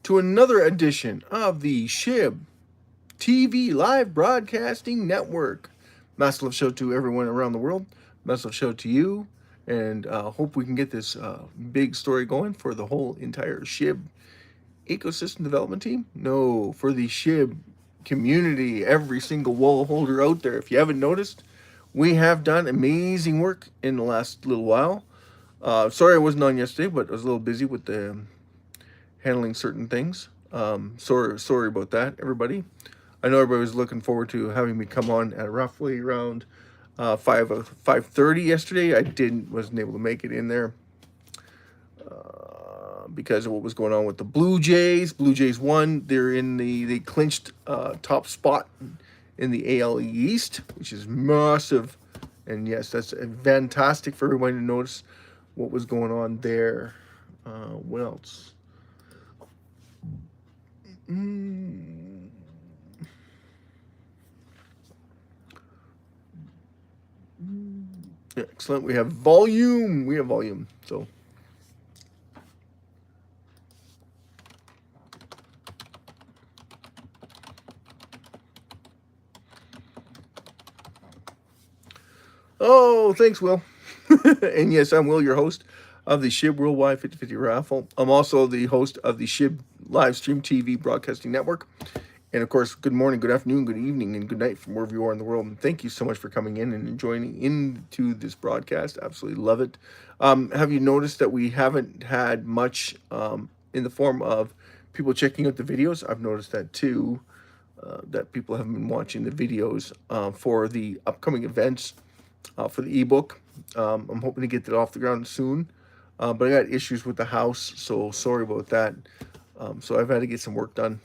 to another edition of the SHIB TV Live Broadcasting Network. Massive show to everyone around the world. Massive show to you. And hope we can get this big story going for the whole entire SHIB ecosystem development team. No, for the SHIB community, every single wall holder out there. If you haven't noticed, we have done amazing work in the last little while. Sorry I wasn't on yesterday, but I was a little busy with the handling certain things. Sorry about that, everybody. I know everybody was looking forward to having me come on at roughly around 5:30 yesterday. I wasn't able to make it in there because of what was going on with the Blue Jays. Blue Jays won. They clinched top spot in the AL East, which is massive. And yes, that's fantastic for everybody to notice what was going on there. What else? Excellent. We have volume. So thanks, Will. And yes, I'm Will, your host of the SHIB Worldwide 50/50 Raffle. I'm also the host of the SHIB Livestream TV Broadcasting Network. And of course, good morning, good afternoon, good evening, and good night from wherever you are in the world. And thank you so much for coming in and joining into this broadcast. Absolutely love it. Have you noticed that we haven't had much in the form of people checking out the videos? I've noticed that too, that people haven't been watching the videos for the upcoming events for the ebook. I'm hoping to get that off the ground soon, but I got issues with the house, so sorry about that. So I've had to get some work done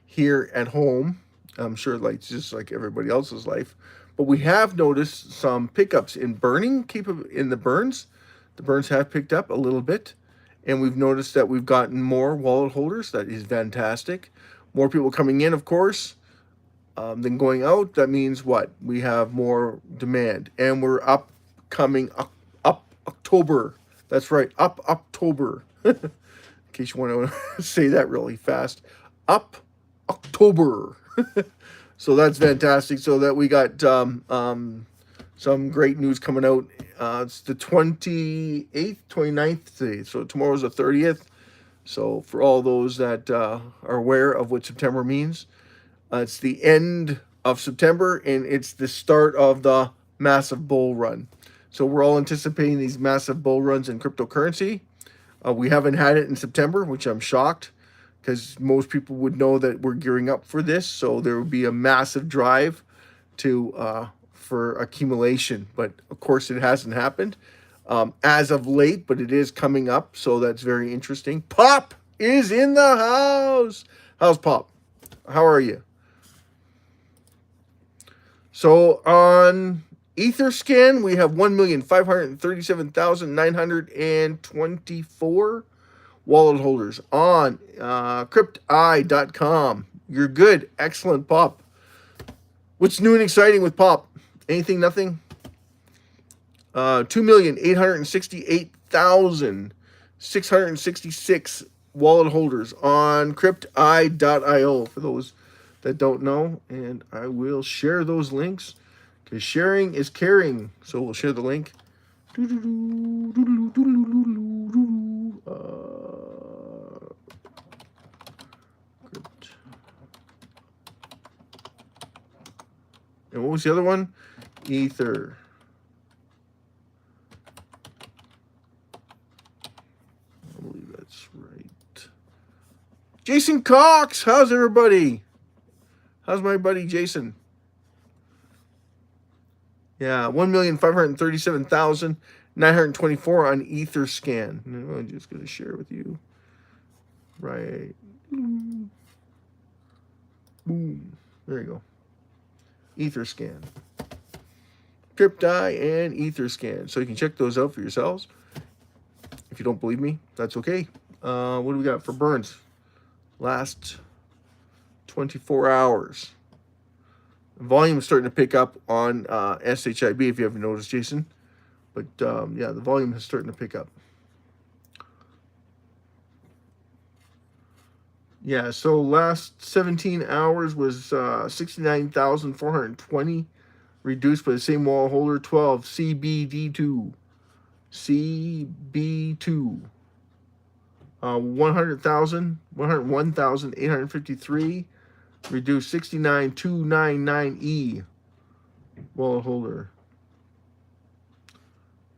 here at home. I'm sure just like everybody else's life, but we have noticed some pickups in in the burns. The burns have picked up a little bit, and we've noticed that we've gotten more wallet holders. That is fantastic. More people coming in, of course, than going out. That means what? We have more demand, and we're coming up October. That's right, up October. In case you want to say that really fast, up October. So that's fantastic. So that we got some great news coming out. It's the 28th, 29th today. So tomorrow's the 30th. So for all those that are aware of what September means, it's the end of September and it's the start of the massive bull run. So we're all anticipating these massive bull runs in cryptocurrency. We haven't had it in September, which I'm shocked, because most people would know that we're gearing up for this. So there would be a massive drive for accumulation. But of course, it hasn't happened as of late, but it is coming up. So that's very interesting. Pop is in the house. How's Pop? How are you? So on Etherscan, we have 1,537,924 wallet holders. On crypteye.com, you're good. Excellent, Pop. What's new and exciting with Pop? Anything, nothing? 2,868,666 wallet holders on crypteye.io for those that don't know. And I will share those links because sharing is caring. So we'll share the link. And what was the other one? Ether. I believe that's right. Jason Cox, how's everybody? How's my buddy Jason? Yeah, 1,537,924 on Etherscan. I'm just going to share with you. Right. Boom. There you go. Etherscan. Crypteye and Etherscan. So you can check those out for yourselves. If you don't believe me, that's okay. What do we got for burns? Last 24 hours. Volume is starting to pick up on SHIB, if you haven't noticed, Jason. But yeah, the volume is starting to pick up. Yeah, so last 17 hours was 69,420, reduced by the same wall holder, 12 CBD2. CB2. 101,853, reduced 69,299E wall holder.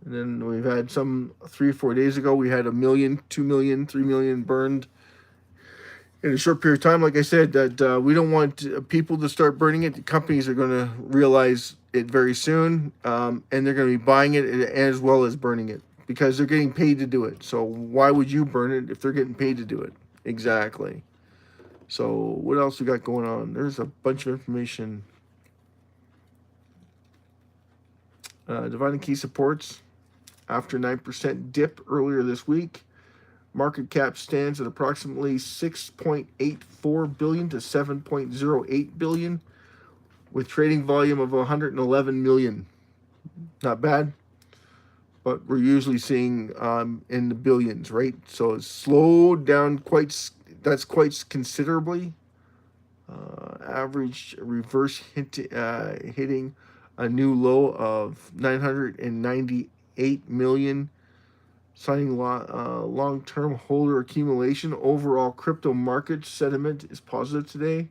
And then we've had some 3 or 4 days ago, we had 1 million, 2 million, 3 million burned in a short period of time. Like I said, that we don't want people to start burning it. The companies are going to realize it very soon, and they're going to be buying it as well as burning it because they're getting paid to do it. So why would you burn it if they're getting paid to do it? Exactly. So what else we got going on? There's a bunch of information. Dividing key supports after 9% dip earlier this week. Market cap stands at approximately 6.84 billion to 7.08 billion, with trading volume of 111 million. Not bad, but we're usually seeing in the billions, right? So it's slowed down that's quite considerably. Average reverse hitting a new low of 998 million. Citing long-term holder accumulation, overall crypto market sentiment is positive today,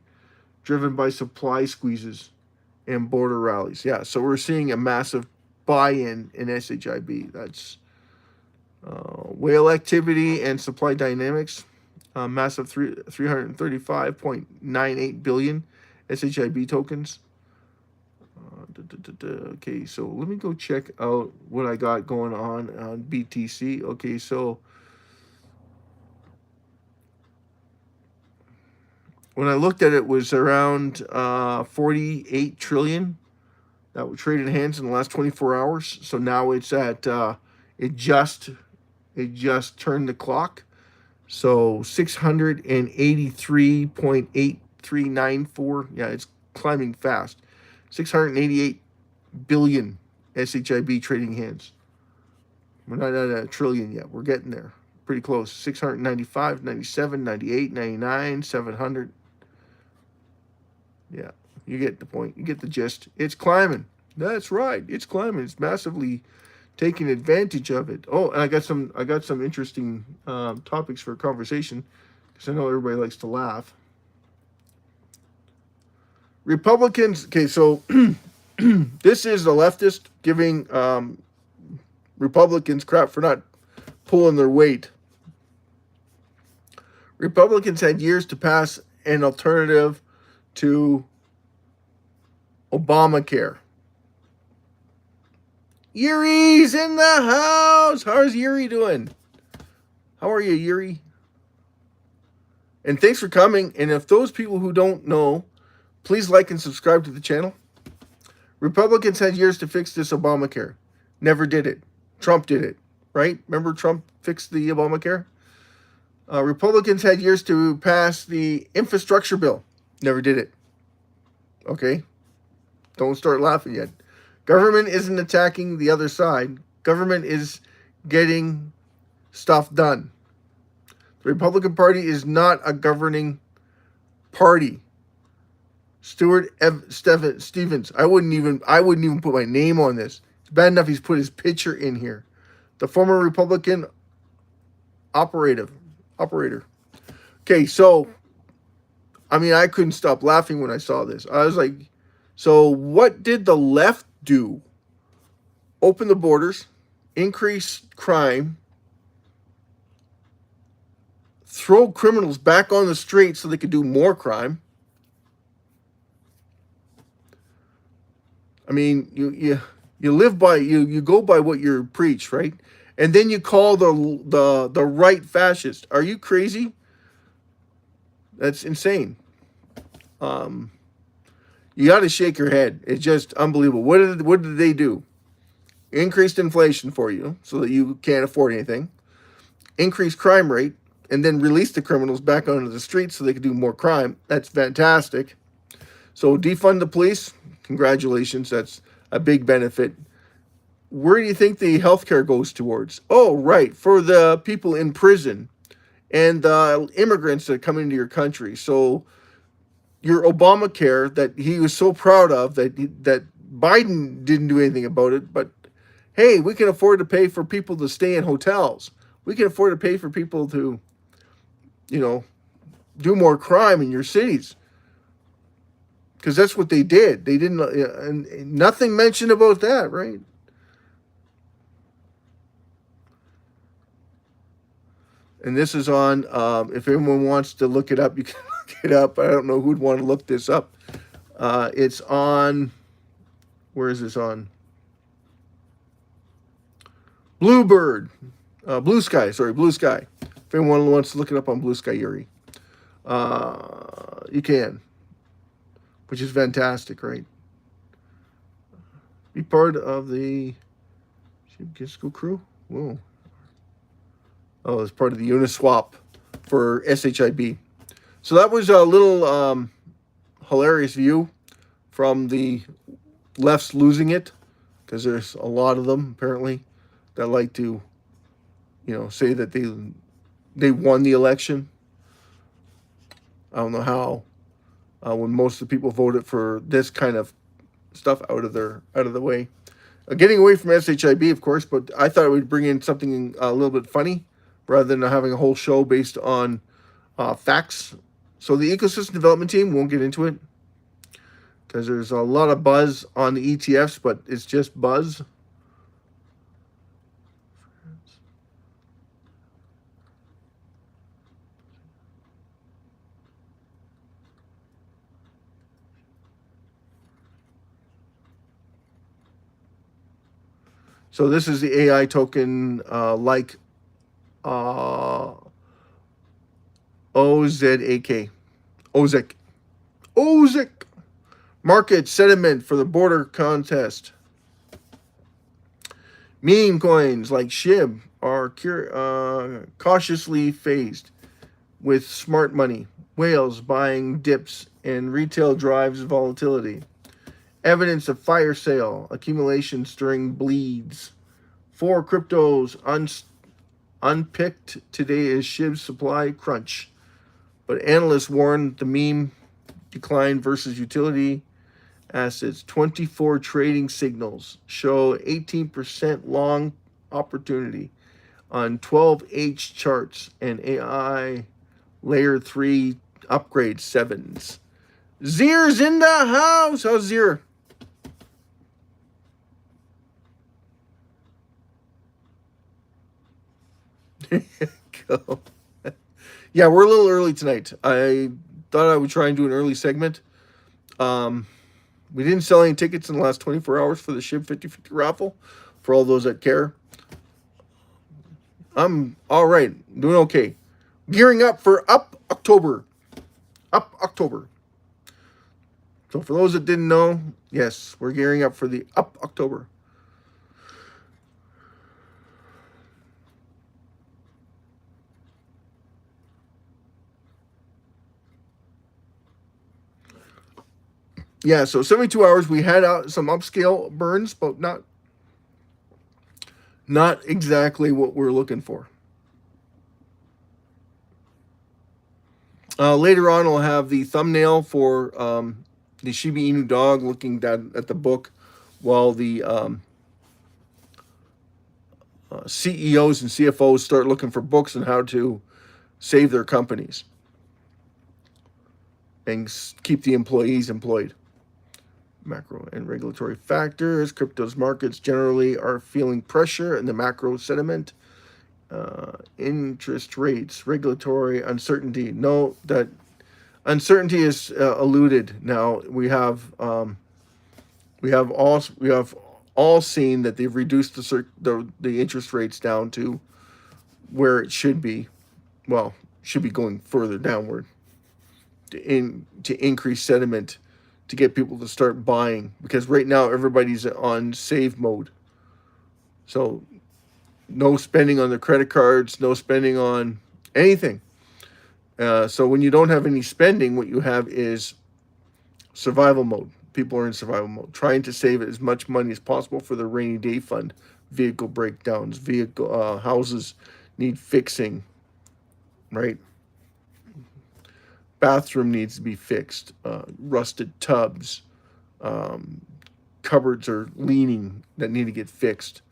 driven by supply squeezes and border rallies. Yeah, so we're seeing a massive buy-in SHIB. That's whale activity and supply dynamics. Massive 335.98 billion SHIB tokens. Okay, so let me go check out what I got going on BTC. Okay, so when I looked at it, was around 48 trillion that were traded hands in the last 24 hours. So now it's at it just turned the clock. So 683.8394. Yeah, it's climbing fast. 688 billion SHIB trading hands. We're not at a trillion yet. We're getting there. Pretty close. 695, 97, 98, 99, 700. Yeah, you get the point. You get the gist. It's climbing. That's right. It's climbing. It's massively taking advantage of it. Oh, and I got some interesting topics for conversation because I know everybody likes to laugh. Republicans. Okay, so this is the leftist giving Republicans crap for not pulling their weight. Republicans had years to pass an alternative to Obamacare. Yuri's in the house. How's Yuri doing? How are you, Yuri? And thanks for coming. And if those people who don't know, please like and subscribe to the channel. Republicans had years to fix this Obamacare. Never did it. Trump did it, right? Remember Trump fixed the Obamacare? Republicans had years to pass the infrastructure bill. Never did it. Okay? Don't start laughing yet. Government isn't attacking the other side. Government is getting stuff done. The Republican Party is not a governing party. Stuart Stevens. I wouldn't even put my name on this. It's bad enough he's put his picture in here. The former Republican operator. Okay, so I mean, I couldn't stop laughing when I saw this. I was like, so what did the left do? Open the borders, increase crime, throw criminals back on the street so they could do more crime. I mean, you live by you go by what you preach, right? And then you call the right fascist. Are you crazy? That's insane. You got to shake your head. It's just unbelievable. What did they do? Increased inflation for you so that you can't afford anything. Increased crime rate, and then release the criminals back onto the streets so they can do more crime. That's fantastic. So defund the police. Congratulations. That's a big benefit. Where do you think the healthcare goes towards? Oh, right. For the people in prison and immigrants that come into your country. So your Obamacare that he was so proud of, that Biden didn't do anything about it, but hey, we can afford to pay for people to stay in hotels. We can afford to pay for people to, you know, do more crime in your cities. Because that's what they did. They didn't, and nothing mentioned about that, right? And this is on, if anyone wants to look it up, you can look it up. I don't know who'd want to look this up. It's on, where is this on? Bluebird. Blue Sky, sorry, Blue Sky. If anyone wants to look it up on Blue Sky, Yuri, you can, which is fantastic, right? Be part of the SHIB crew. Whoa. Oh, it's part of the Uniswap for SHIB. So that was a little hilarious view from the left's losing it, because there's a lot of them apparently that like to, say that they won the election. I don't know how. When most of the people voted for this kind of stuff out of the way, getting away from SHIB, of course. But I thought it would bring in something a little bit funny, rather than having a whole show based on facts. So the ecosystem development team, won't get into it because there's a lot of buzz on the ETFs, but it's just buzz. So this is the AI token, like OZAK. OZAK. Market sentiment for the border contest. Meme coins like SHIB are cautiously phased, with smart money, whales buying dips, and retail drives volatility. Evidence of fire sale accumulation stirring bleeds. 4 cryptos unpicked today is SHIB's supply crunch, but analysts warn the meme decline versus utility assets. 24 trading signals show 18% long opportunity on 12H charts and AI layer 3 upgrade 7s. Zier's in the house. How's Zier? There you go. Yeah, we're a little early tonight. I thought I would try and do an early segment. We didn't sell any tickets in the last 24 hours for the SHIB 50/50 raffle, for all those that care. I'm all right, doing okay. Gearing up for Up October. Up October. So for those that didn't know, yes, we're gearing up for the Up October. Yeah, so 72 hours, we had out some upscale burns, but not exactly what we're looking for. Later on, we'll have the thumbnail for the Shiba Inu dog looking down at the book, while the CEOs and CFOs start looking for books on how to save their companies and keep the employees employed. Macro and regulatory factors. Crypto's markets generally are feeling pressure in the macro sentiment. Interest rates, regulatory uncertainty. No, that uncertainty is eluded now. We have all seen that they've reduced the interest rates down to where it should be. Well, should be going further downward to increase sentiment, to get people to start buying, because right now everybody's on save mode. So no spending on their credit cards, no spending on anything. So when you don't have any spending, what you have is survival mode. People are in survival mode, trying to save as much money as possible for the rainy day fund. Vehicle breakdowns, houses need fixing, right? Bathroom needs to be fixed. Rusted tubs, cupboards are leaning that need to get fixed.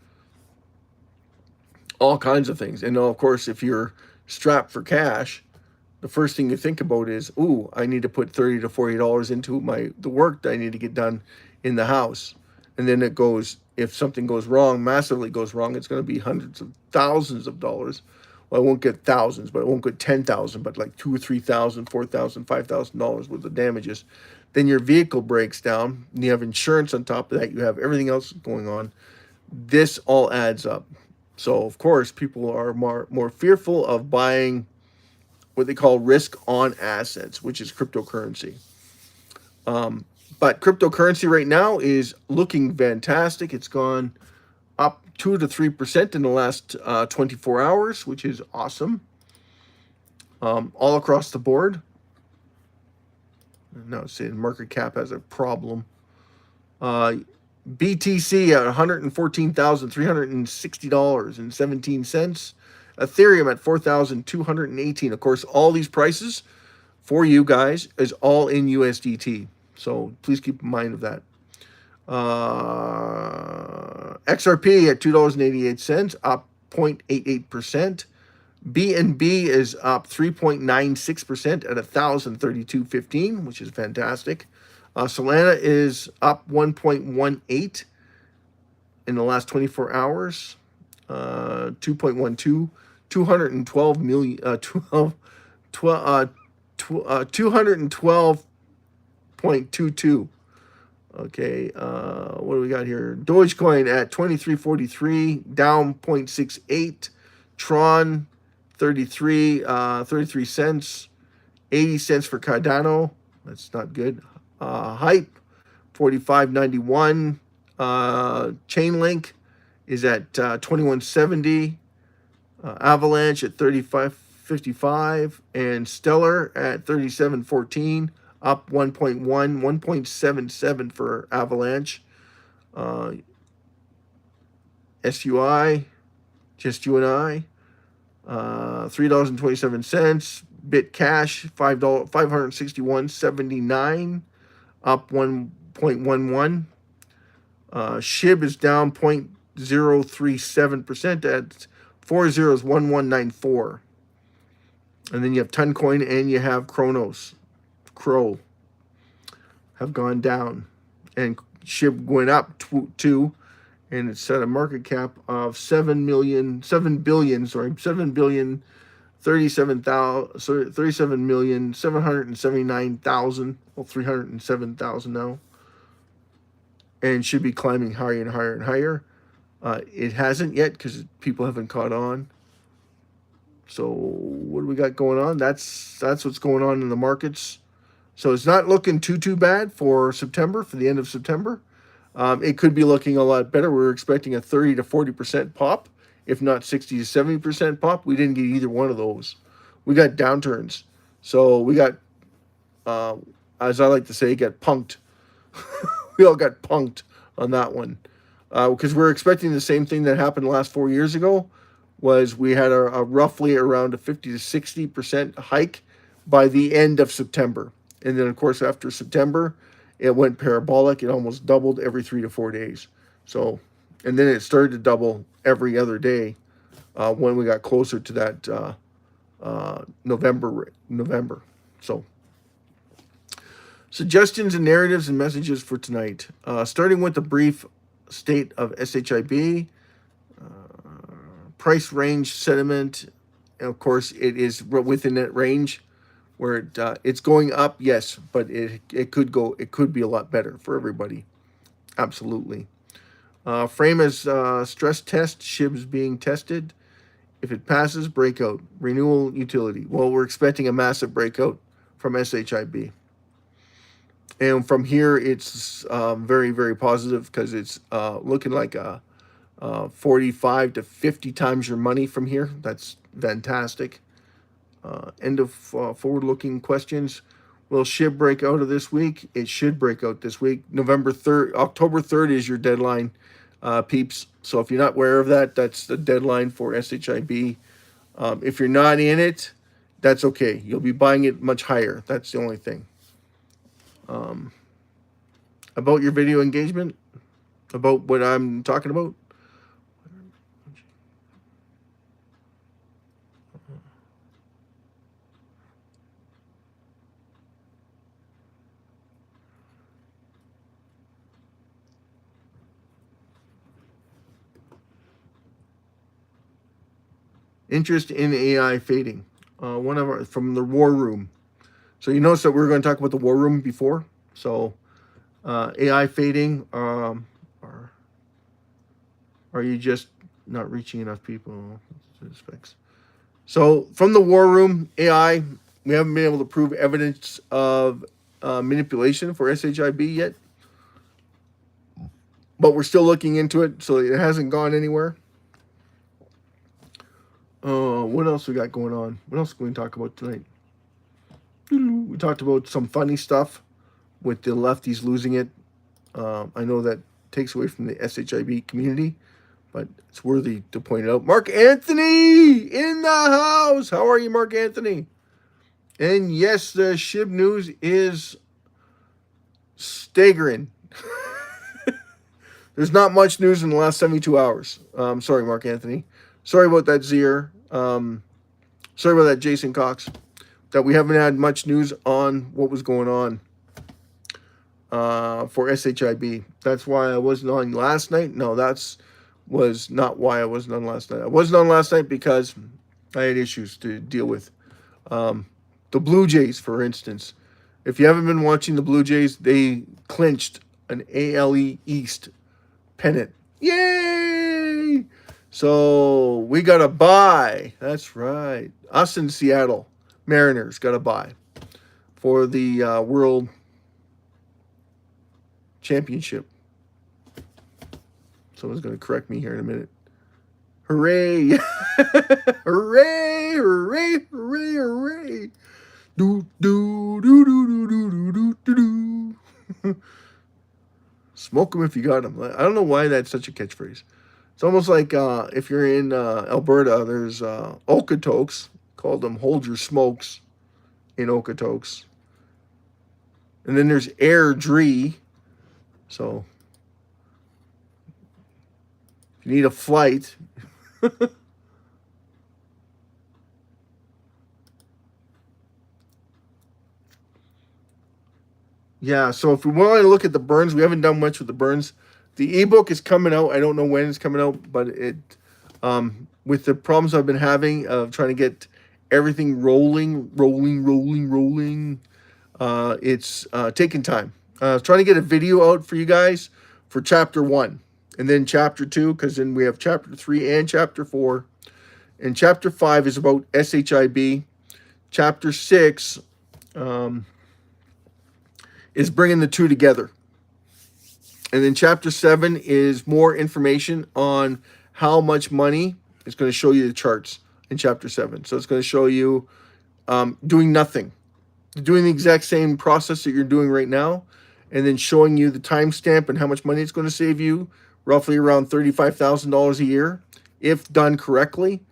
All kinds of things. And of course, if you're strapped for cash, the first thing you think about is, ooh, I need to put $30 to $40 into the work that I need to get done in the house. And then it goes, if something goes wrong, massively goes wrong, it's going to be hundreds of thousands of dollars. Well, I won't get thousands, but I won't get 10,000, but like 2 or 3,000, 4,000, $5,000 worth of damages. Then your vehicle breaks down. And you have insurance on top of that. You have everything else going on. This all adds up. So of course, people are more fearful of buying what they call risk on assets, which is cryptocurrency. But cryptocurrency right now is looking fantastic. It's gone up 2 to 3% in the last 24 hours, which is awesome. All across the board. Now it's saying market cap has a problem. BTC at $114,360.17. Ethereum at 4,218. Of course, all these prices for you guys is all in USDT. So please keep in mind of that. XRP at $2.88, up 0.88%. BNB is up 3.96% at 1,032.15, which is fantastic. Solana is up 1.18 in the last 24 hours. 2.12, 212 million, 212.22. Okay, what do we got here? Dogecoin at 23.43, down 0.68. Tron 33 cents, 80 cents for Cardano. That's not good. Hype 45.91. Chainlink is at 21.70. Avalanche at 35.55, and Stellar at 37.14, up 1.77 for Avalanche. SUI, just you and I, $3.27. BitCash, $561.79, up 1.11. SHIB is down 0.037% at 401194. And then you have Toncoin and you have Crow have gone down. And SHIB went up 2, and it's at a market cap of 37,779,000, well, 307,000 now, and should be climbing higher and higher and higher. It hasn't yet because people haven't caught on. So what do we got going on? That's what's going on in the markets. So it's not looking too bad for September, for the end of September. It could be looking a lot better. We're expecting a 30 to 40% pop, if not 60 to 70% pop. We didn't get either one of those. We got downturns. So we got, as I like to say, got punked. We all got punked on that one. Because we're expecting the same thing that happened the last 4 years ago, was we had a roughly around a 50 to 60% hike by the end of September. And then, of course, after September, it went parabolic. It almost doubled every 3 to 4 days. So, and then it started to double every other day when we got closer to that November. So, suggestions and narratives and messages for tonight. Starting with a brief state of SHIB, price range sentiment. And of course, it is within that range where it's going up, yes, but it could be a lot better for everybody. Absolutely. Frame as stress test. SHIB's being tested. If it passes, breakout. Renewal utility. Well, we're expecting a massive breakout from SHIB. And from here, it's very, very positive because it's looking like a 45 to 50 times your money from here. That's fantastic. End of forward-looking questions. Will SHIB break out of this week? It should break out this week. October 3rd is your deadline, peeps. So if you're not aware of that, that's the deadline for SHIB. If you're not in it, that's okay. You'll be buying it much higher. That's the only thing. About your video engagement, about what I'm talking about. Interest in AI fading. One of our from the war room. So you notice that we were going to talk about the war room before. So AI fading. Are you just not reaching enough people? So from the war room, AI, we haven't been able to prove evidence of manipulation for SHIB yet, but we're still looking into it, so it hasn't gone anywhere. What else we got going on? What else can we talk about tonight? We talked about some funny stuff with the lefties losing it. I know that takes away from the SHIB community, but it's worthy to point out. Mark Anthony in the house. How are you, Mark Anthony? And yes, the SHIB news is staggering. There's not much news in the last 72 hours. Sorry, Mark Anthony. Sorry about that, Zier. Sorry about that, Jason Cox. That we haven't had much news on what was going on for SHIB. That's why I wasn't on last night. No, was not why I wasn't on last night. I wasn't on last night because I had issues to deal with. The Blue Jays, for instance. If you haven't been watching the Blue Jays, they clinched an ALE East pennant. Yay! So we got a bye. That's right. Us in Seattle Mariners got a bye for the World Championship. Someone's going to correct me here in a minute. Hooray! Hooray! Hooray! Hooray! Hooray! Do do do do do do do do do. Smoke them if you got them. I don't know why that's such a catchphrase. It's almost like if you're in Alberta, there's Okotoks, called them hold your smokes in Okotoks. And then there's Airdrie. So if you need a flight. Yeah, so if we want to look at the burns, we haven't done much with the burns. The ebook is coming out. I don't know when it's coming out, but it with the problems I've been having of trying to get everything rolling, it's taking time. Trying to get a video out for you guys for chapter 1 and then chapter 2, because then we have chapter 3 and chapter 4. And chapter 5 is about SHIB. Chapter 6 is bringing the two together. And then chapter 7 is more information on how much money. It's going to show you the charts in chapter 7. So it's going to show you doing nothing. Doing the exact same process that you're doing right now. And then showing you the timestamp and how much money it's going to save you. Roughly around $35,000 a year. If done correctly,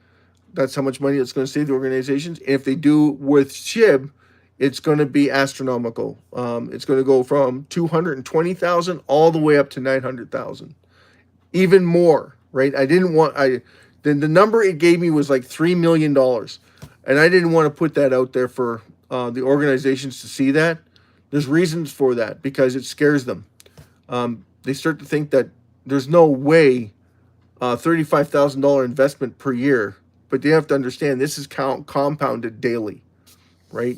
that's how much money it's going to save the organizations. And if they do with SHIB, it's going to be astronomical. It's going to go from 220,000 all the way up to 900,000, even more. Right? The number it gave me was like $3 million, and I didn't want to put that out there for the organizations to see that. There's reasons for that because it scares them. They start to think that there's no way $35,000 investment per year, but they have to understand this is compounded daily, right?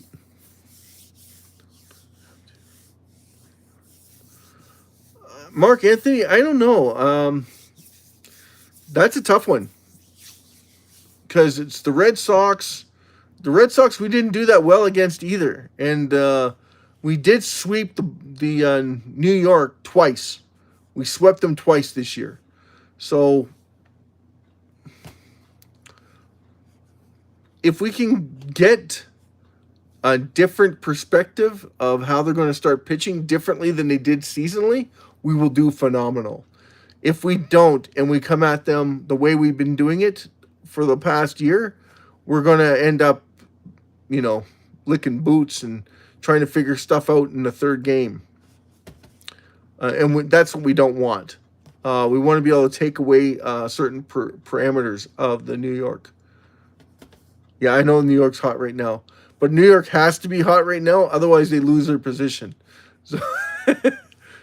Mark Anthony, I don't know. That's a tough one because it's the Red Sox. The Red Sox, we didn't do that well against either, and we did sweep the New York twice. We swept them twice this year. So if we can get a different perspective of how they're going to start pitching differently than they did seasonally, we will do phenomenal. If we don't, and we come at them the way we've been doing it for the past year, we're going to end up, licking boots and trying to figure stuff out in the third game. That's what we don't want. We want to be able to take away certain parameters of the New York. Yeah, I know New York's hot right now, but New York has to be hot right now, otherwise they lose their position. So,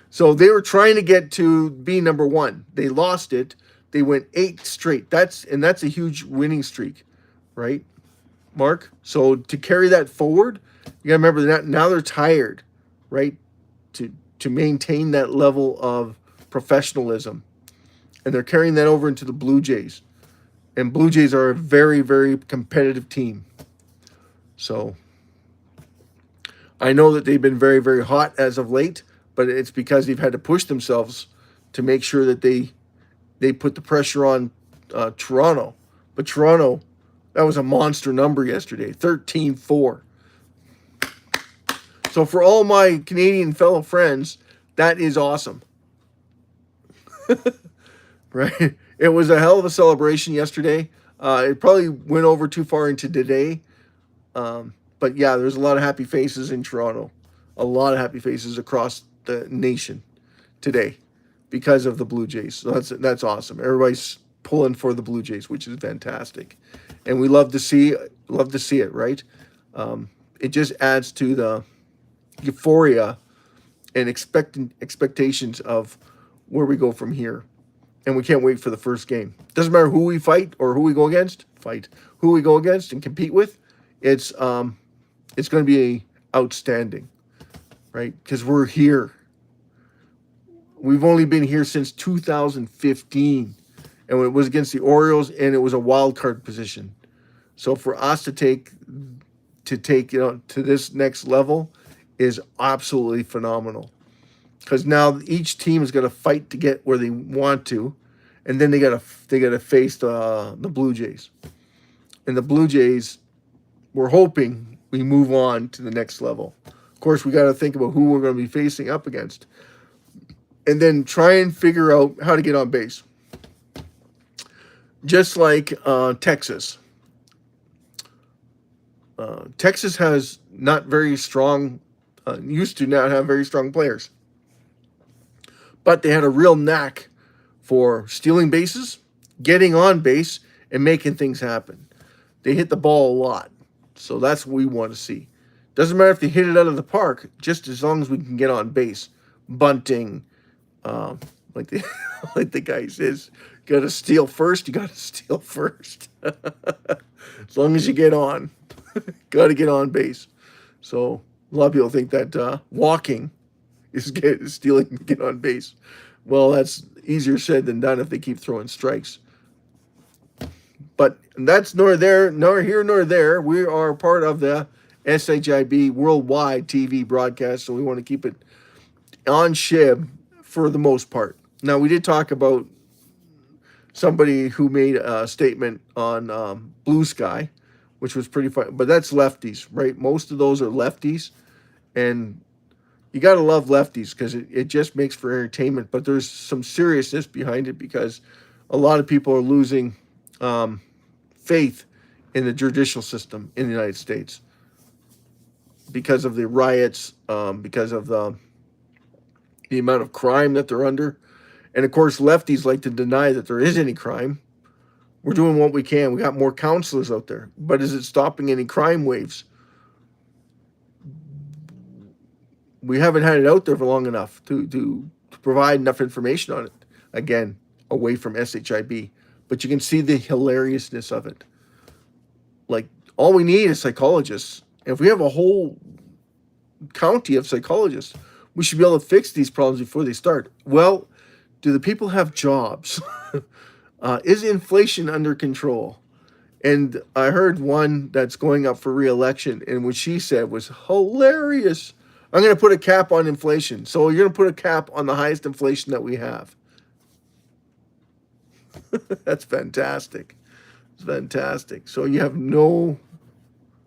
so they were trying to get to be number one. They lost it. They went 8 straight. That's a huge winning streak, right, Mark? So to carry that forward, you gotta remember that now they're tired, right? To maintain that level of professionalism, and they're carrying that over into the Blue Jays. And Blue Jays are a very, very competitive team. So I know that they've been very, very hot as of late, but it's because they've had to push themselves to make sure that they put the pressure on Toronto. But Toronto, that was a monster number yesterday, 13-4. So for all my Canadian fellow friends, that is awesome. Right? It was a hell of a celebration yesterday. It probably went over too far into today. But yeah, there's a lot of happy faces in Toronto. A lot of happy faces across the nation today because of the Blue Jays. So that's awesome. Everybody's pulling for the Blue Jays, which is fantastic. And we love to see it, right? It just adds to the euphoria and expectations of where we go from here. And we can't wait for the first game. Doesn't matter who we fight or who we go against. Who we go against and compete with. It's going to be outstanding, right? Because we're here. We've only been here since 2015, and it was against the Orioles, and it was a wild card position. So for us to take to this next level is absolutely phenomenal. Because now each team is going to fight to get where they want to, and then they got to face the Blue Jays. And the Blue Jays, we're hoping we move on to the next level. Of course, we got to think about who we're going to be facing up against, and then try and figure out how to get on base. Just like Texas. Texas has not very strong, used to not have very strong players. But they had a real knack for stealing bases, getting on base, and making things happen. They hit the ball a lot. So that's what we want to see. Doesn't matter if they hit it out of the park, just as long as we can get on base. Bunting, like the guy says, you got to steal first, you got to steal first. As long as you get on. Got to get on base. So a lot of people think that walking is stealing to get on base. Well, that's easier said than done if they keep throwing strikes. But that's nor here nor there. We are part of the SHIB worldwide TV broadcast, so we want to keep it on SHIB for the most part. Now, we did talk about somebody who made a statement on Blue Sky, which was pretty fun. But that's lefties, right? Most of those are lefties. And you got to love lefties because it just makes for entertainment. But there's some seriousness behind it because a lot of people are losing faith in the judicial system in the United States because of the riots, because of the amount of crime that they're under. And, of course, lefties like to deny that there is any crime. We're doing what we can. We got more counselors out there. But is it stopping any crime waves? We haven't had it out there for long enough to provide enough information on it. Again, away from SHIB. But you can see the hilariousness of it. Like, all we need is psychologists. And if we have a whole county of psychologists, we should be able to fix these problems before they start. Well, do the people have jobs? Is inflation under control? And I heard one that's going up for re-election, and what she said was hilarious. I'm going to put a cap on inflation. So you're going to put a cap on the highest inflation that we have. That's fantastic. It's fantastic. So you have no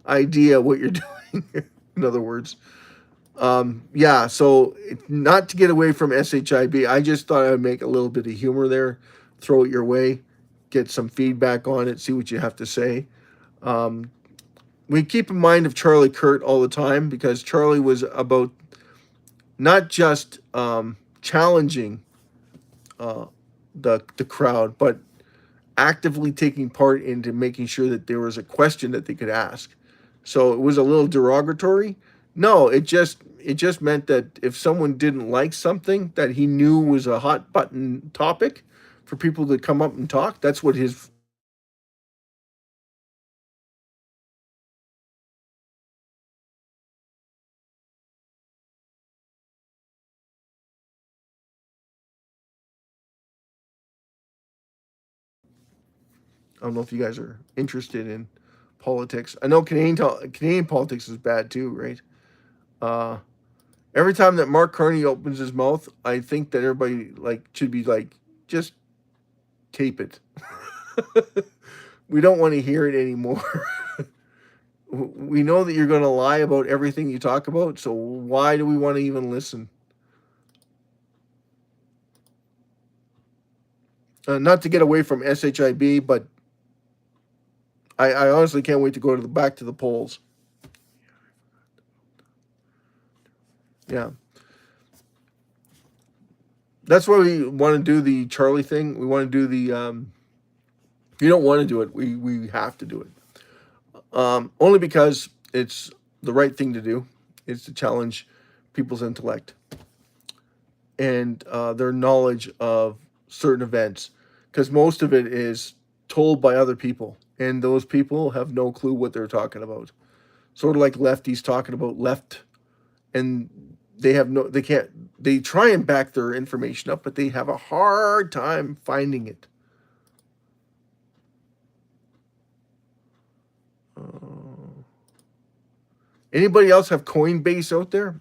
idea what you're doing, in other words. Yeah, so not to get away from SHIB, I just thought I would make a little bit of humor there, throw it your way, get some feedback on it, see what you have to say. we keep in mind of Charlie Kirk all the time, because Charlie was about not just challenging the crowd, but actively taking part into making sure that there was a question that they could ask. So it was a little derogatory. No, it just meant that if someone didn't like something that he knew was a hot button topic for people to come up and talk, that's what his I don't know if you guys are interested in politics. I know Canadian politics is bad too, right? Uh, every time that Mark Carney opens his mouth, I think that everybody like should be like, just tape it. We don't want to hear it anymore. We know that you're going to lie about everything you talk about, so why do we want to even listen? Not to get away from SHIB, but I honestly can't wait to go back to the polls. Yeah, that's why we want to do the Charlie thing. We want to do the. You don't want to do it. We have to do it. Only because it's the right thing to do. Is to challenge people's intellect and their knowledge of certain events, because most of it is told by other people, and those people have no clue what they're talking about. Sort of like lefties talking about left, and they can't, they try and back their information up, but they have a hard time finding it. Anybody else have Coinbase out there?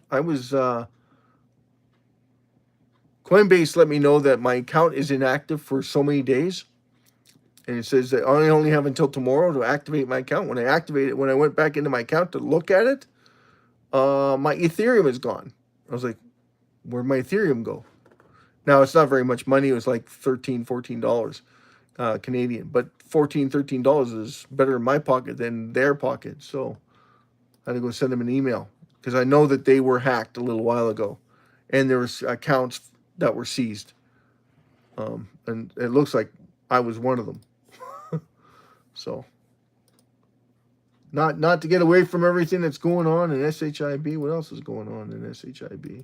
Coinbase let me know that my account is inactive for so many days, and it says that I only have until tomorrow to activate my account. When I went back into my account to look at it, my Ethereum is gone. I was like, where'd my Ethereum go? Now, it's not very much money. It was like $13, $14 Canadian, but $14, $13 is better in my pocket than their pocket. So I had to go send them an email, because I know that they were hacked a little while ago, and there was accounts that were seized, and it looks like I was one of them. So not to get away from everything that's going on in SHIB. What else is going on in SHIB?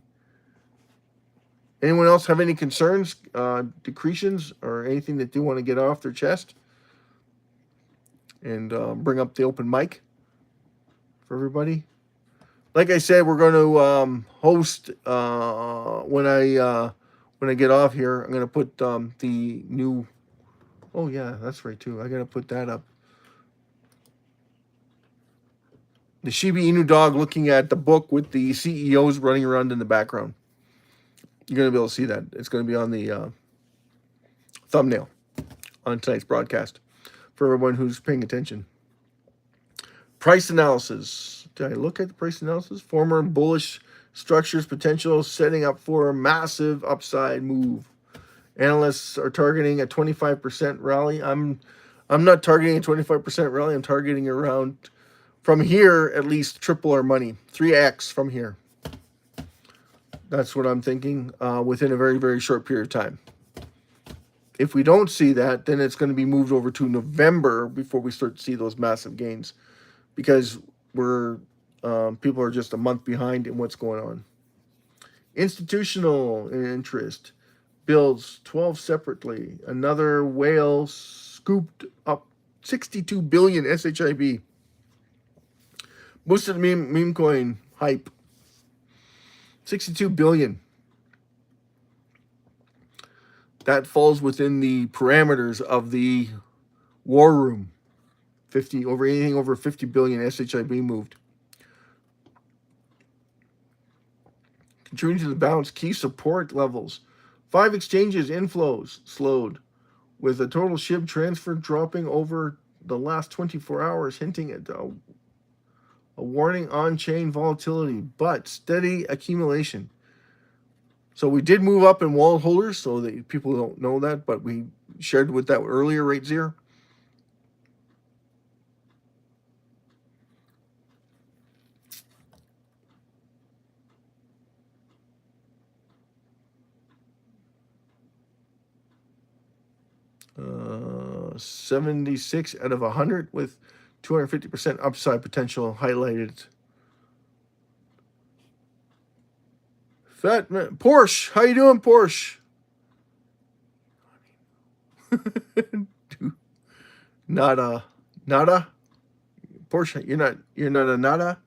Anyone else have any concerns, decretions, or anything that they want to get off their chest, and bring up the open mic for everybody? Like I said, we're going to host when I get off here. I'm going to put the new. Oh yeah, that's right too. I got to put that up. The Shiba Inu dog looking at the book with the CEOs running around in the background. You're going to be able to see that. It's going to be on the thumbnail on tonight's broadcast for everyone who's paying attention. Price analysis. Did I look at the price analysis? Former bullish structures potential setting up for a massive upside move. Analysts are targeting a 25% rally. I'm not targeting a 25% rally. I'm targeting around, from here, at least triple our money. 3x from here. That's what I'm thinking within a very, very short period of time. If we don't see that, then it's going to be moved over to November before we start to see those massive gains, because people are just a month behind in what's going on. Institutional interest builds 12 separately. Another whale scooped up 62 billion SHIB. Boosted meme coin hype. 62 billion. That falls within the parameters of the war room. Anything over 50 billion SHIB moved. Contributing to the balance, key support levels. 5 exchanges inflows slowed, with a total SHIB transfer dropping over the last 24 hours, hinting at a warning on-chain volatility, but steady accumulation. So we did move up in wallet holders, so that people don't know that, but we shared with that earlier, right, Zir? 76 out of 100 with 250% upside potential highlighted. Fat man. Porsche. How you doing, Porsche? Nada. Nada? Porsche, you're not a nada?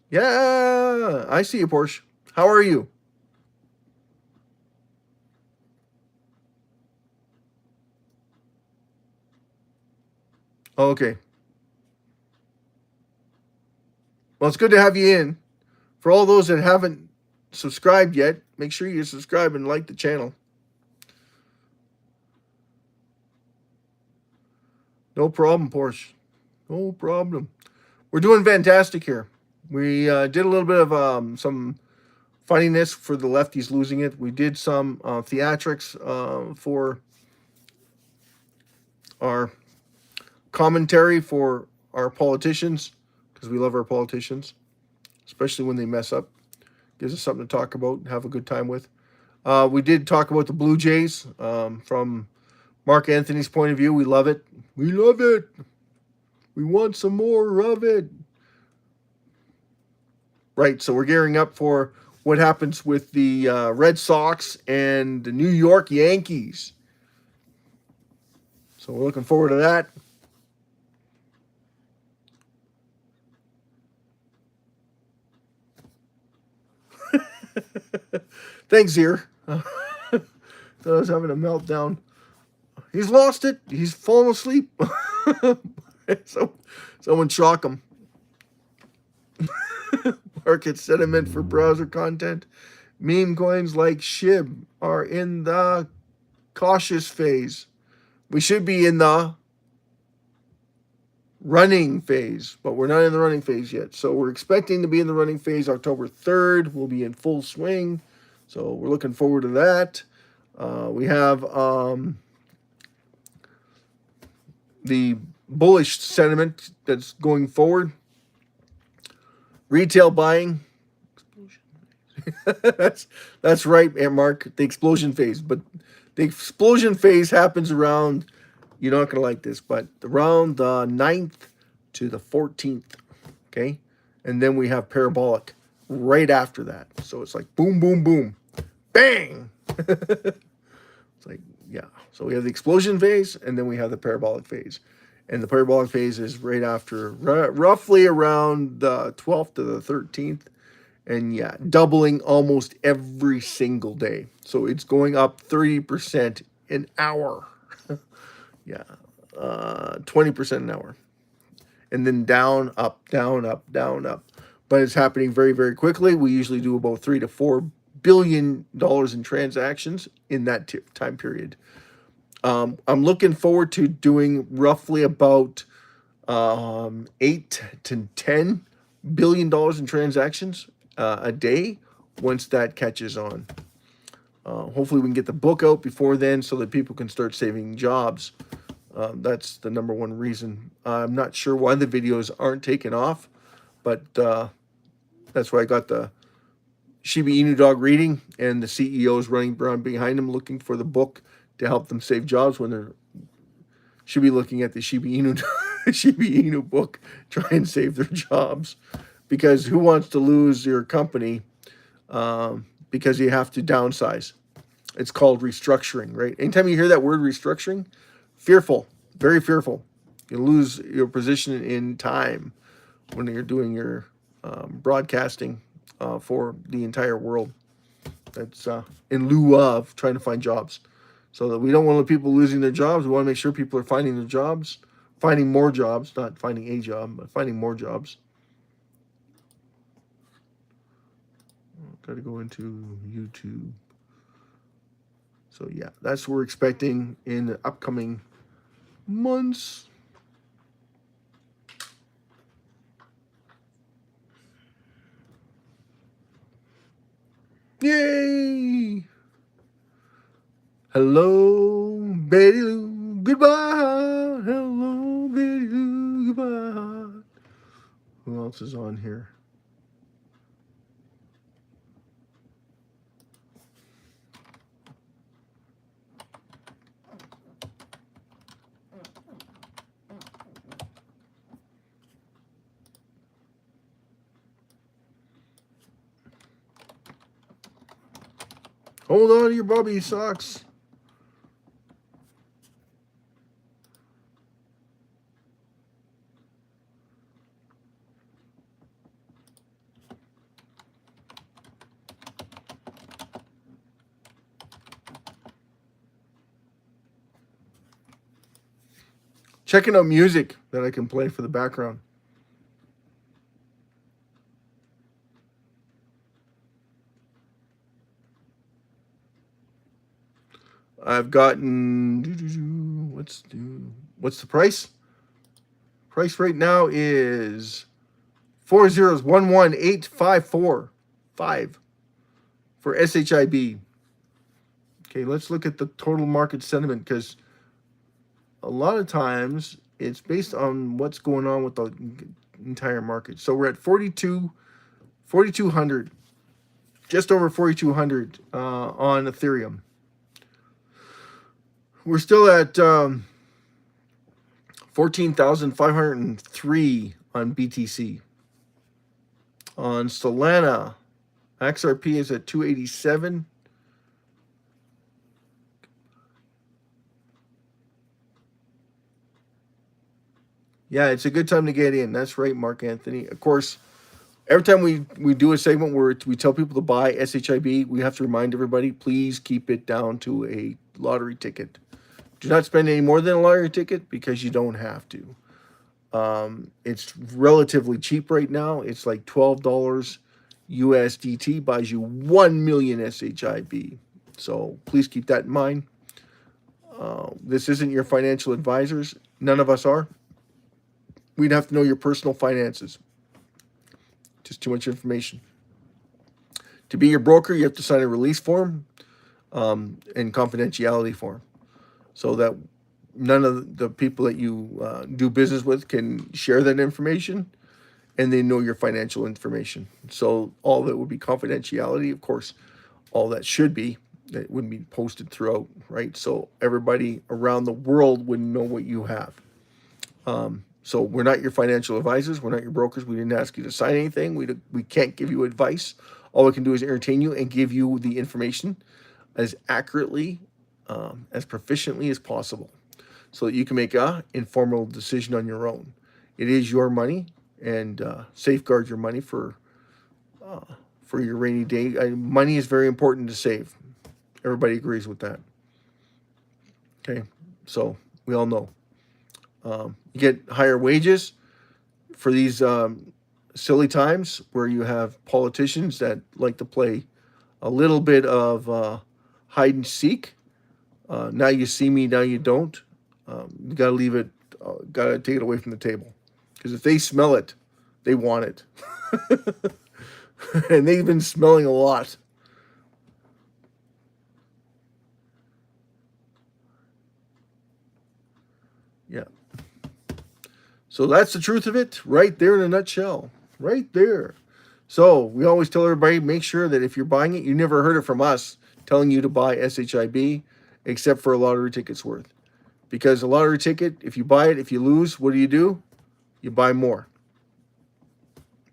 Yeah, I see you, Porsche. How are you? Okay. Well, it's good to have you in. For all those that haven't subscribed yet, make sure you subscribe and like the channel. No problem, Porsche. No problem. We're doing fantastic here. We did a little bit of some funniness for the lefties losing it. We did some theatrics for our commentary for our politicians, because we love our politicians, especially when they mess up. Gives us something to talk about and have a good time with. We did talk about the Blue Jays from Mark Anthony's point of view. We love it. We love it. We want some more of it. Right, so we're gearing up for what happens with the Red Sox and the New York Yankees. So we're looking forward to that. Thanks, Zir. I was having a meltdown. He's lost it. He's fallen asleep. So, someone shock him. Market sentiment for browser content. Meme coins like SHIB are in the cautious phase. We should be in the running phase, but we're not in the running phase yet. So we're expecting to be in the running phase October 3rd. We'll be in full swing. So we're looking forward to that. We have the bullish sentiment that's going forward. Retail buying. that's right, Mark. The explosion phase. But the explosion phase happens around, you're not going to like this, but around the 9th to the 14th. Okay? And then we have parabolic right after that. So it's like boom, boom, boom. Bang! It's like, yeah. So we have the explosion phase, and then we have the parabolic phase. And the parabolic phase is right after, roughly around the 12th to the 13th. And yeah, doubling almost every single day. So it's going up 30% an hour. Yeah, 20% an hour. And then down, up, down, up, down, up. But it's happening very, very quickly. We usually do about $3 to $4 billion in transactions in that time period. I'm looking forward to doing roughly about $8 to $10 billion in transactions a day once that catches on. Hopefully we can get the book out before then so that people can start saving jobs. That's the number one reason. I'm not sure why the videos aren't taken off, but that's why I got the Shiba Inu dog reading, and the CEOs running around behind them looking for the book to help them save jobs when they're should be looking at the Shiba Inu Shiba Inu book, try and save their jobs. Because who wants to lose your company because you have to downsize? It's called restructuring, right? Anytime you hear that word restructuring, fearful, very fearful. You lose your position in time when you're doing your broadcasting for the entire world. That's in lieu of trying to find jobs. So that we don't want people losing their jobs. We want to make sure people are finding their jobs, finding more jobs, not finding a job, but finding more jobs. Got to go into YouTube. So yeah, that's what we're expecting in the upcoming months. Yay! Hello, Betty Lou. Goodbye. Hello, Betty Lou. Goodbye. Who else is on here? Hold on to your bobby socks. Checking out music that I can play for the background. I've gotten what's the price? Price right now is 4011854.5 for SHIB. Okay, let's look at the total market sentiment, because a lot of times it's based on what's going on with the entire market. So we're at 4,200, just over 4,200 on Ethereum. We're still at 14,503 on BTC. On Solana, XRP is at 287. Yeah, it's a good time to get in. That's right, Mark Anthony. Of course, every time we do a segment where we tell people to buy SHIB, we have to remind everybody, please keep it down to a lottery ticket. Do not spend any more than a lottery ticket, because you don't have to. It's relatively cheap right now. It's like $12 USDT buys you 1 million SHIB. So please keep that in mind. This isn't your financial advisors. None of us are. We'd have to know your personal finances. Just too much information. To be your broker, you have to sign a release form and confidentiality form, so that none of the people that you do business with can share that information, and they know your financial information. So all that would be confidentiality. Of course, all that should be, that wouldn't be posted throughout, right? So everybody around the world would know what you have. So we're not your financial advisors. We're not your brokers. We didn't ask you to sign anything. We can't give you advice. All we can do is entertain you and give you the information as accurately, as proficiently as possible, so that you can make a informal decision on your own. It is your money, and safeguard your money for your rainy day. Money is very important to save. Everybody agrees with that. Okay, so we all know. You get higher wages for these silly times where you have politicians that like to play a little bit of hide and seek. Now you see me, now you don't. You got to leave it, got to take it away from the table. Because if they smell it, they want it. And they've been smelling a lot. Yeah. So that's the truth of it, right there in a nutshell. Right there. So we always tell everybody, make sure that if you're buying it, you never heard it from us telling you to buy SHIB, except for a lottery ticket's worth. Because a lottery ticket, if you buy it, if you lose, what do? You buy more.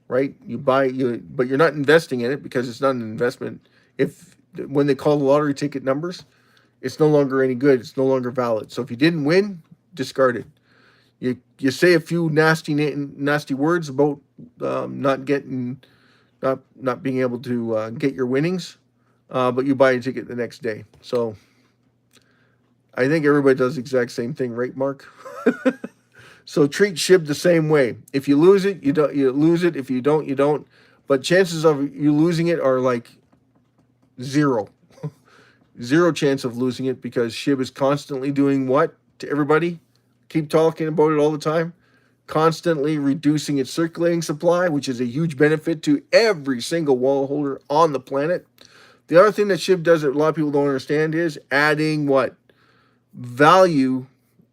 Right? But you're not investing in it, because it's not an investment. When they call the lottery ticket numbers, it's no longer any good. It's no longer valid. So if you didn't win, discard it. You say a few nasty words about not being able to get your winnings, but you buy a ticket the next day. So I think everybody does the exact same thing, right, Mark? So treat SHIB the same way. If you lose it, you lose it. If you don't, you don't. But chances of you losing it are like zero. Zero chance of losing it, because SHIB is constantly doing what to everybody? Keep talking about it all the time. Constantly reducing its circulating supply, which is a huge benefit to every single wallet holder on the planet. The other thing that SHIB does that a lot of people don't understand is adding what? Value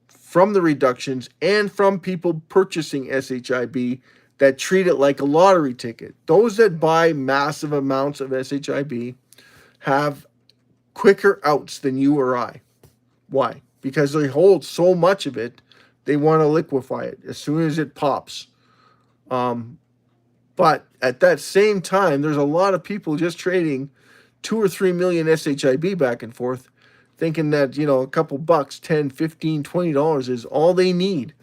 from the reductions and from people purchasing SHIB that treat it like a lottery ticket. Those that buy massive amounts of SHIB have quicker outs than you or I. Why? Because they hold so much of it, they want to liquefy it as soon as it pops. But at that same time, there's a lot of people just trading 2 or 3 million SHIB back and forth, thinking that, you know, a couple bucks, 10, 15, $20 is all they need.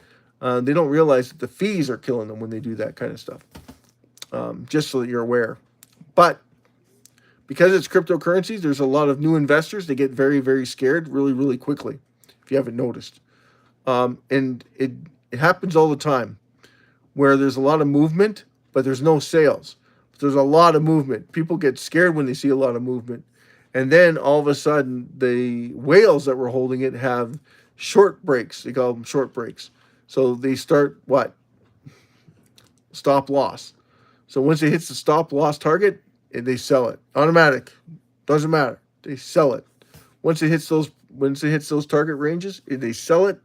They don't realize that the fees are killing them when they do that kind of stuff. Just so that you're aware. But because it's cryptocurrencies, there's a lot of new investors. They get very, very scared really, really quickly, if you haven't noticed. And it happens all the time where there's a lot of movement, but there's no sales. But there's a lot of movement. People get scared when they see a lot of movement. And then all of a sudden, the whales that were holding it have short breaks. They call them short breaks. So they start what? Stop loss. So once it hits the stop loss target, they sell it. Automatic. Doesn't matter. They sell it. Once it hits those target ranges, they sell it.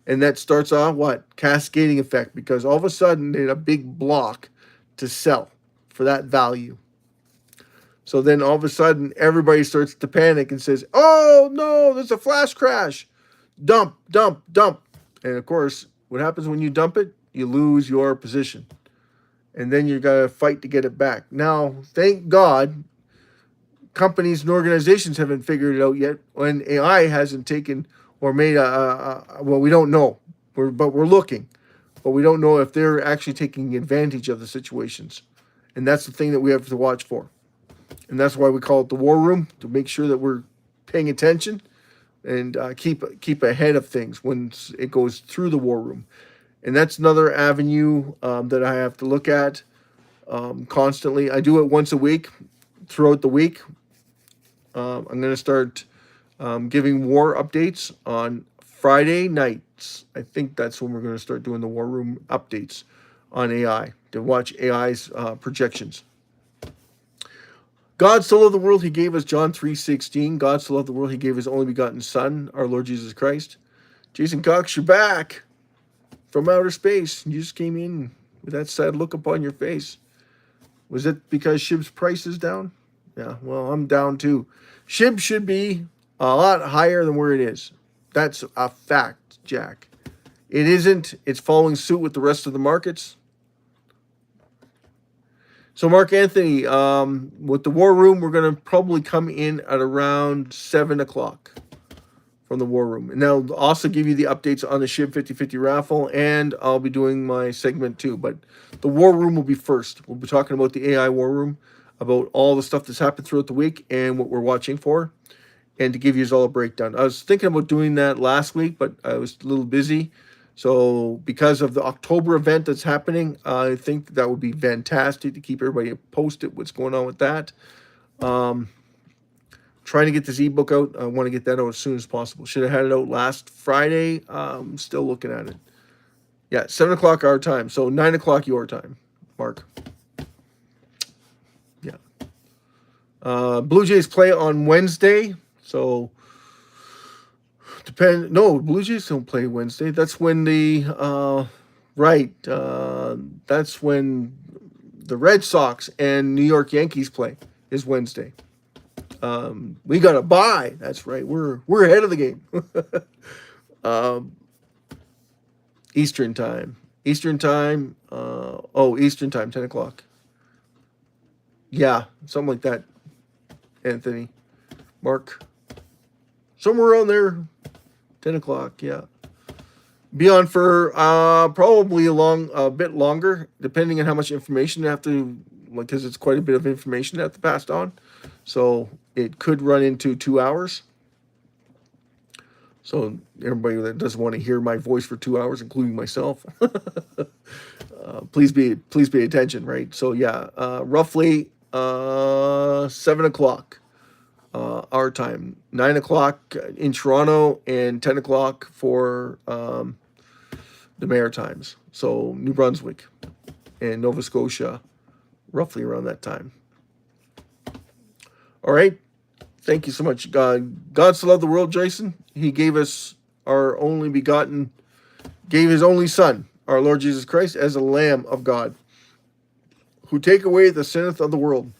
And that starts off what? Cascading effect, because all of a sudden they had a big block to sell for that value. So then all of a sudden everybody starts to panic and says, oh no, there's a flash crash. Dump, dump, dump. And of course, what happens when you dump it? You lose your position. And then you got to fight to get it back. Now, thank God, companies and organizations haven't figured it out yet, when AI hasn't taken or made well, we don't know, but we're looking. But we don't know if they're actually taking advantage of the situations. And that's the thing that we have to watch for. And that's why we call it the war room, to make sure that we're paying attention and keep ahead of things when it goes through the war room. And that's another avenue that I have to look at constantly. I do it once a week, throughout the week. I'm going to start giving war updates on Friday nights. I think that's when we're going to start doing the war room updates on AI, to watch AI's projections. God so loved the world, he gave us, John 3:16. God so loved the world, he gave his only begotten Son, our Lord Jesus Christ. Jason Cox, you're back from outer space. You just came in with that sad look upon your face. Was it because SHIB's price is down? Yeah, well, I'm down too. SHIB should be a lot higher than where it is. That's a fact, Jack. It isn't. It's following suit with the rest of the markets. So, Mark Anthony, with the war room, we're going to probably come in at around 7 o'clock from the war room. And I'll also give you the updates on the SHIB 50/50 raffle, and I'll be doing my segment too. But the war room will be first. We'll be talking about the AI war room, about all the stuff that's happened throughout the week and what we're watching for, and to give you all a breakdown. I was thinking about doing that last week, but I was a little busy. So because of the October event that's happening, I think that would be fantastic to keep everybody posted what's going on with that. Trying to get this ebook out. I want to get that out as soon as possible. Should have had it out last Friday. I'm still looking at it. Yeah, 7 o'clock our time. So 9 o'clock your time, Mark. Yeah. Blue Jays play on Wednesday. So Blue Jays don't play Wednesday. That's when that's when the Red Sox and New York Yankees play, is Wednesday. We got a bye. That's right. We're ahead of the game. Eastern time. Eastern time, 10 o'clock. Yeah, something like that, Anthony. Mark. Somewhere around there, 10 o'clock, yeah. Be on for probably a bit longer, depending on how much information I have to, because it's quite a bit of information I have to pass on. So it could run into 2 hours. So everybody that doesn't want to hear my voice for 2 hours, including myself, please pay attention, right? So yeah, roughly 7 o'clock our time, 9 o'clock in Toronto, and 10 o'clock for the Maritimes. So New Brunswick and Nova Scotia, roughly around that time. All right. Thank you so much. God so loved the world, Jason. He gave us our only begotten, gave his only Son, our Lord Jesus Christ, as a Lamb of God, who take away the sinneth of the world.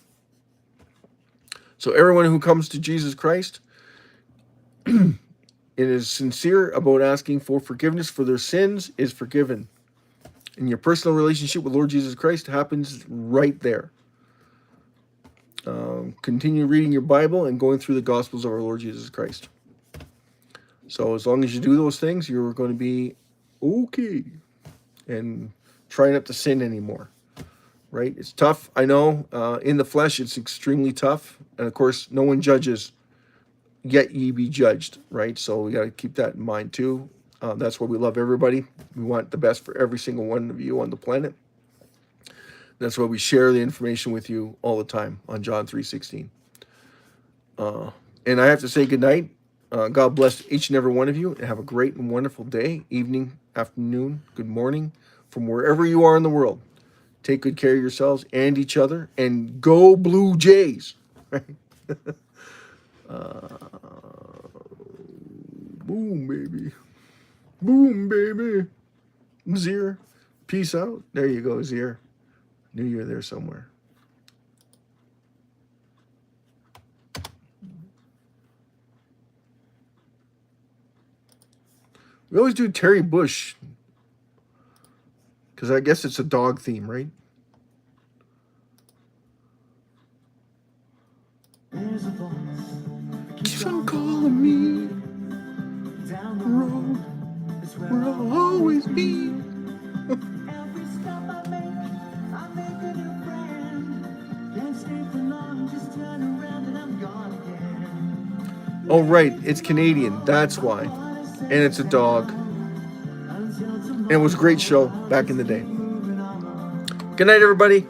So everyone who comes to Jesus Christ and is sincere about asking for forgiveness for their sins is forgiven. And your personal relationship with Lord Jesus Christ happens right there. Continue reading your Bible and going through the Gospels of our Lord Jesus Christ. So as long as you do those things, you're going to be okay. And try not to sin anymore. Right? It's tough. I know. In the flesh, it's extremely tough. And of course, no one judges, yet ye be judged. Right? So we got to keep that in mind too. That's why we love everybody. We want the best for every single one of you on the planet. That's why we share the information with you all the time on John 3:16. And I have to say good night. God bless each and every one of you, and have a great and wonderful day, evening, afternoon, good morning, from wherever you are in the world. Take good care of yourselves and each other, and go Blue Jays. Boom, baby. Boom, baby. Zier. Peace out. There you go, Zier. Knew you were there somewhere. We always do Terry Bush, because I guess it's a dog theme, right? There's a voice keeps on calling me. Down the road is where I'll always be. Every step I make a new friend. Can't stay for long, just turn around and I'm gone again. Oh, right, it's Canadian, that's why. And it's a dog. And it was a great show back in the day. Good night, everybody.